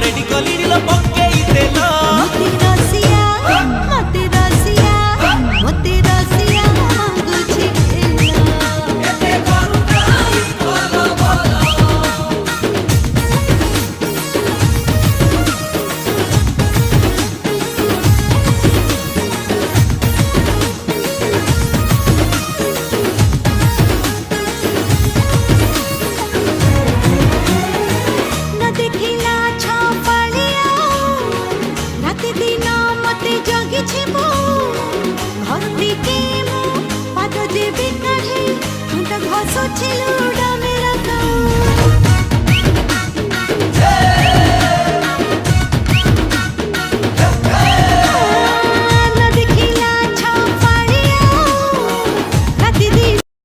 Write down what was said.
ready कलिनी लो पक्के तेलो मते रसिया मते रसिया मते रसिया मांगुछि एलो एते करुणाई बोलो बोलो न देखिला छपालिया राति दिन मते जगिछि मो घर दिके मो पाद देबे काढे ठंडा घसो छिलु